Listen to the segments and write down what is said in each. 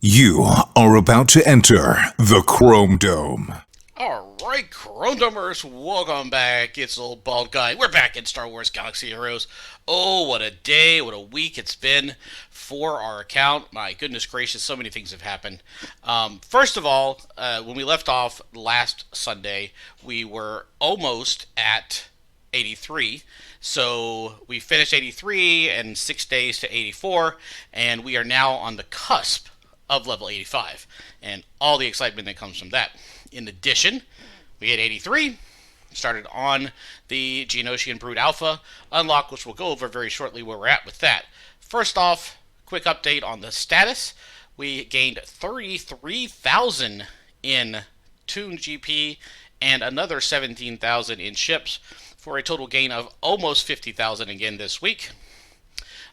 You are about to enter the Chrome Dome. Alright, Chrome Domers, welcome back. It's the old bald guy. We're back in Star Wars Galaxy Heroes. Oh, what a day, what a week it's been for our account. My goodness gracious, so many things have happened. First of all, when we left off last Sunday, we were almost at 83. So we finished 83 and 6 days to 84, and we are now on the cusp of level 85 and all the excitement that comes from that. In addition, we hit 83, started on the Geonosian Brood Alpha unlock, which we'll go over very shortly where we're at with that. First off, quick update on the status. We gained 33,000 in Toon GP and another 17,000 in ships for a total gain of almost 50,000 again this week.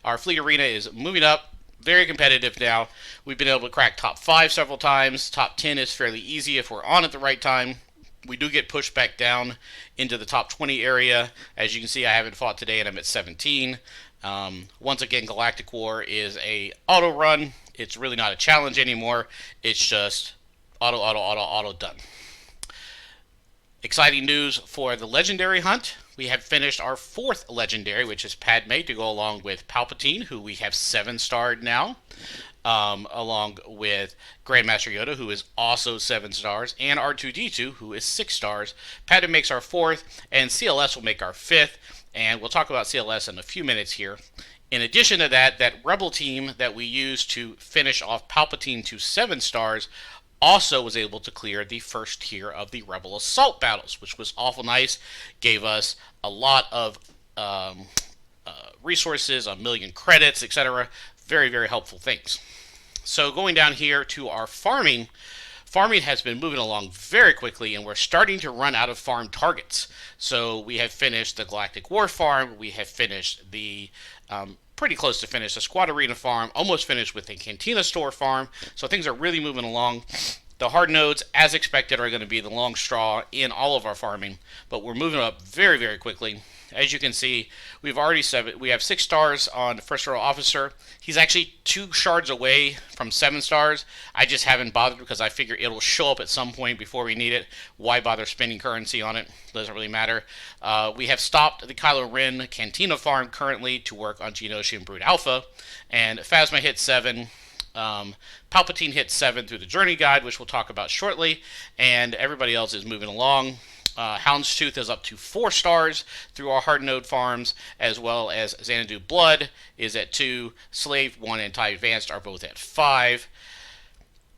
Our fleet arena is moving up. Very competitive now. We've been able to crack top 5 several times. Top 10 is fairly easy if we're on at the right time. We do get pushed back down into the top 20 area. As you can see, I haven't fought today and I'm at 17. Once again, Galactic War is a auto run. It's really not a challenge anymore. It's just auto done. Exciting news for the legendary hunt. We have finished our 4th legendary, which is Padme, to go along with Palpatine, who we have 7-starred now, along with Grandmaster Yoda, who is also 7 stars, and R2-D2, who is 6 stars. Padme makes our 4th, and CLS will make our 5th, and we'll talk about CLS in a few minutes here. In addition to that, that Rebel team that we used to finish off Palpatine to 7 stars also was able to clear the first tier of the Rebel Assault battles, which was awful nice. Gave us a lot of resources, 1,000,000 credits, etc. Very, very helpful things. So going down here to our farming, farming has been moving along very quickly, and we're starting to run out of farm targets. So we have finished the Galactic War farm, we have finished the pretty close to finish the Squad Arena farm, almost finished with the Cantina Store farm, so things are really moving along. The hard nodes, as expected, are going to be the long straw in all of our farming, but we're moving up very, very quickly. As you can see, we have 6 stars on First Row Officer. He's actually 2 shards away from 7 stars. I just haven't bothered because I figure it'll show up at some point before we need it. Why bother spending currency on it? Doesn't really matter. We have stopped the Kylo Ren Cantina farm currently to work on Geonosian Brood Alpha, and Phasma hit 7. Palpatine hit 7 through the Journey Guide, which we'll talk about shortly, and everybody else is moving along. Houndstooth is up to 4 stars through our hard node farms, as well as Xanadu Blood is at 2. Slave 1 and TIE Advanced are both at 5.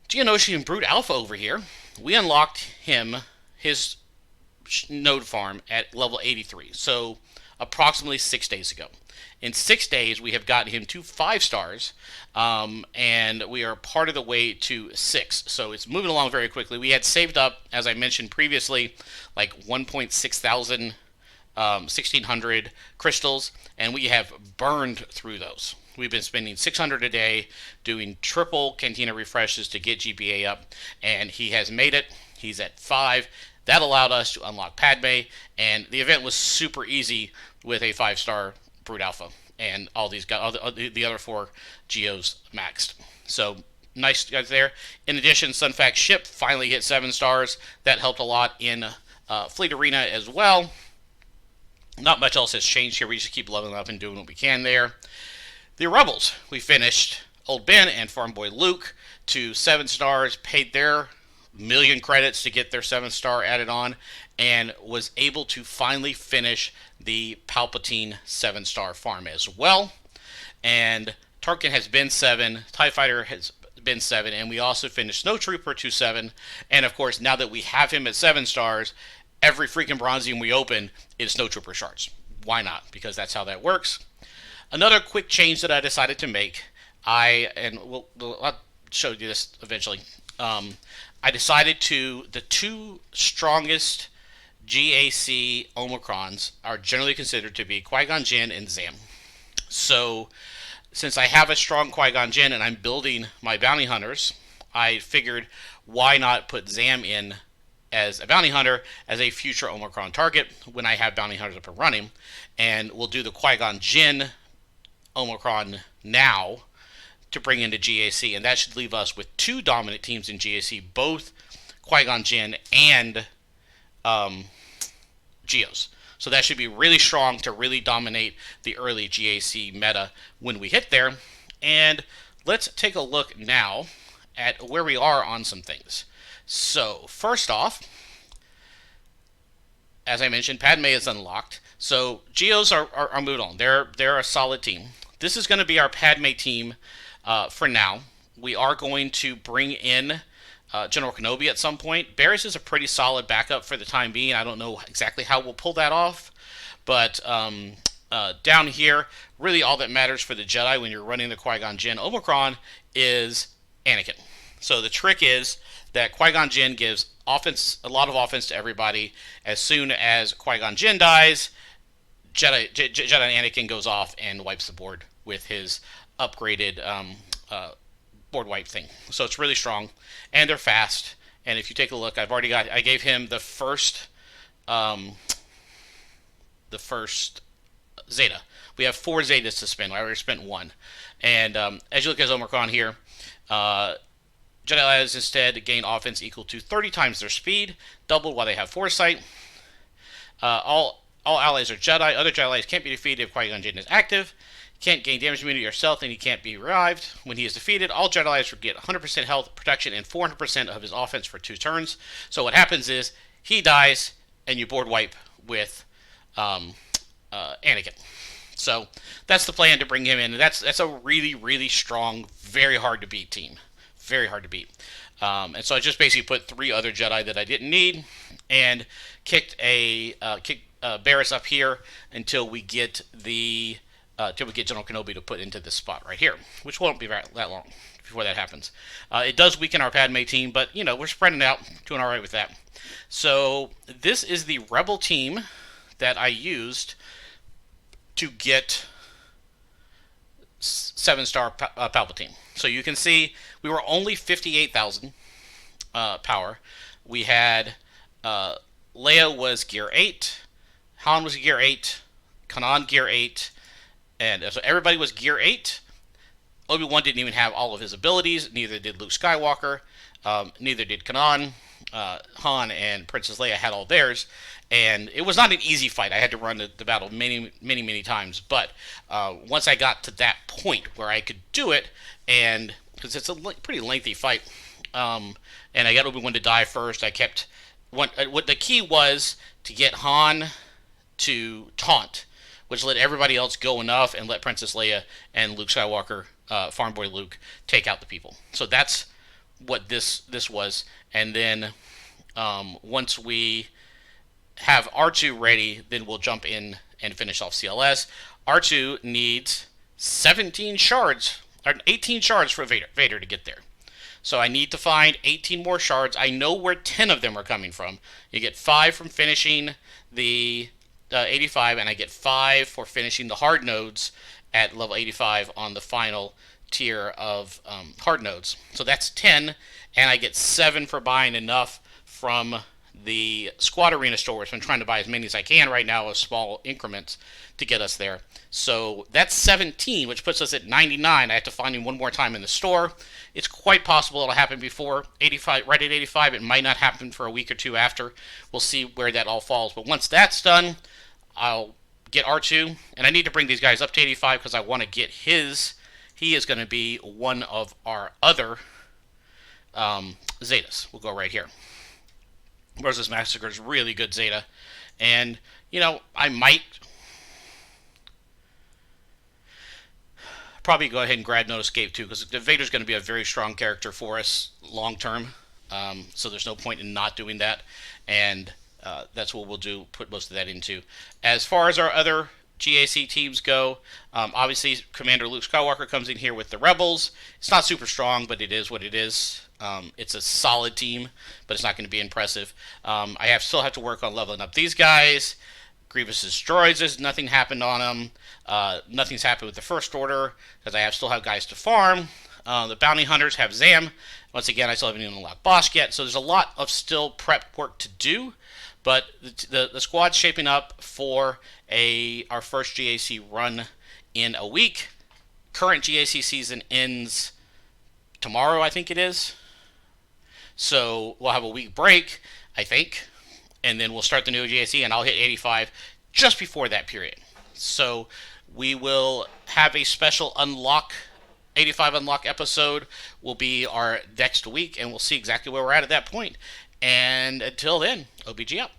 Geonosian Brood Alpha over here, we unlocked his node farm at level 83, so approximately 6 days ago. In 6 days, we have gotten him to 5 stars, and we are part of the way to 6. So it's moving along very quickly. We had saved up, as I mentioned previously, like 1.6 thousand, 1,600 crystals, and we have burned through those. We've been spending 600 a day doing triple Cantina refreshes to get GPA up, and he has made it. He's at 5. That allowed us to unlock Padme, and the event was super easy with a 5-star Brood Alpha, and all these guys, the other 4 Geos maxed. So nice guys there. In addition, Sunfax ship finally hit 7 stars. That helped a lot in Fleet Arena as well. Not much else has changed here. We just keep leveling up and doing what we can there. The Rebels, we finished Old Ben and Farm Boy Luke to 7 stars, paid their 1,000,000 credits to get their 7-star added on, and was able to finally finish the Palpatine 7-star farm as well. And Tarkin has been 7, TIE Fighter has been 7, and we also finished Snow Trooper to 7. And of course, now that we have him at 7 stars, every freaking Bronzium we open is Snow Trooper shards. Why not? Because that's how that works. Another quick change that I decided to make, I'll show you this eventually. I decided the 2 strongest GAC Omicrons are generally considered to be Qui-Gon Jinn and Zam. So, since I have a strong Qui-Gon Jinn and I'm building my bounty hunters, I figured why not put Zam in as a bounty hunter as a future Omicron target when I have bounty hunters up and running. And we'll do the Qui-Gon Jinn Omicron now to bring into GAC, and that should leave us with 2 dominant teams in GAC, both Qui-Gon Jinn and Geos. So that should be really strong to really dominate the early GAC meta when we hit there. And let's take a look now at where we are on some things. So first off, as I mentioned, Padme is unlocked. So Geos are moved on. They're a solid team. This is going to be our Padme team for now. We are going to bring in General Kenobi at some point. Barris is a pretty solid backup for the time being. I don't know exactly how we'll pull that off, but down here, really all that matters for the Jedi when you're running the Qui-Gon Jinn Omicron is Anakin. So the trick is that Qui-Gon Jinn gives offense, a lot of offense to everybody. As soon as Qui-Gon Jinn dies, Jedi Anakin goes off and wipes the board with his upgraded board wipe thing. So it's really strong, and they're fast. And if you take a look, I gave him the first Zeta. We have 4 Zetas to spend. I already spent 1. And as you look at his Omicron here, Jedi allies instead gain offense equal to 30 times their speed, doubled while they have foresight. All allies are Jedi. Other Jedi allies can't be defeated if Qui-Gon Jinn is active. Can't gain damage immunity or stealth, and he can't be revived. When he is defeated, all Jedi allies will get 100% health, protection, and 400% of his offense for 2 turns. So what happens is he dies, and you board wipe with Anakin. So that's the plan to bring him in. That's a really, really strong, very hard to beat team. Very hard to beat. And so I just basically put 3 other Jedi that I didn't need and kicked Barris up here until we get General Kenobi to put into this spot right here, which won't be that long before that happens. It does weaken our Padme team, but we're spreading it out, doing all right with that. So this is the Rebel team that I used to get 7-star Palpatine. So you can see we were only 58,000 power. We had Leia was gear 8, Han was gear 8, Kanan gear 8, and so everybody was gear 8. Obi-Wan didn't even have all of his abilities. Neither did Luke Skywalker. Neither did Kanan. Han and Princess Leia had all theirs. And it was not an easy fight. I had to run the battle many, many, many times. But once I got to that point where I could do it, and because it's a pretty lengthy fight, and I got Obi-Wan to die first, I kept... What the key was to get Han to taunt, which let everybody else go enough and let Princess Leia and Luke Skywalker, Farm Boy Luke, take out the people. So that's what this was. And then once we have R2 ready, then we'll jump in and finish off CLS. R2 needs 17 shards, or 18 shards for Vader to get there. So I need to find 18 more shards. I know where 10 of them are coming from. You get 5 from finishing the 85, and I get 5 for finishing the hard nodes at level 85 on the final tier of hard nodes. So that's 10, and I get 7 for buying enough from the Squad Arena store, which I'm trying to buy as many as I can right now of small increments to get us there. So that's 17, which puts us at 99. I have to find him one more time in the store. It's quite possible it'll happen before 85, right at 85. It might not happen for a week or 2 after. We'll see where that all falls. But once that's done, I'll get R2, and I need to bring these guys up to 85 because I want to get his. He is going to be one of our other Zetas. We'll go right here. Versus Massacre is really good Zeta, and I might probably go ahead and grab No Escape too, because Vader's going to be a very strong character for us long term. So there's no point in not doing that, and that's what we'll do. Put most of that into. As far as our other GAC teams go, obviously Commander Luke Skywalker comes in here with the Rebels. It's not super strong, but it is what it is. It's a solid team, but it's not going to be impressive. I still have to work on leveling up these guys. Grievous's droids, nothing happened on them. Nothing's happened with the First Order, because I still have guys to farm. The Bounty Hunters have Zam. Once again, I still haven't even unlocked Bosk yet, so there's a lot of still prep work to do. But the squad's shaping up for our first GAC run in a week. current GAC season ends tomorrow, I think it is. So we'll have a week break, I think, and then we'll start the new GAC, and I'll hit 85 just before that period. So we will have a special 85 unlock episode will be our next week, and we'll see exactly where we're at that point. And until then, OBG out.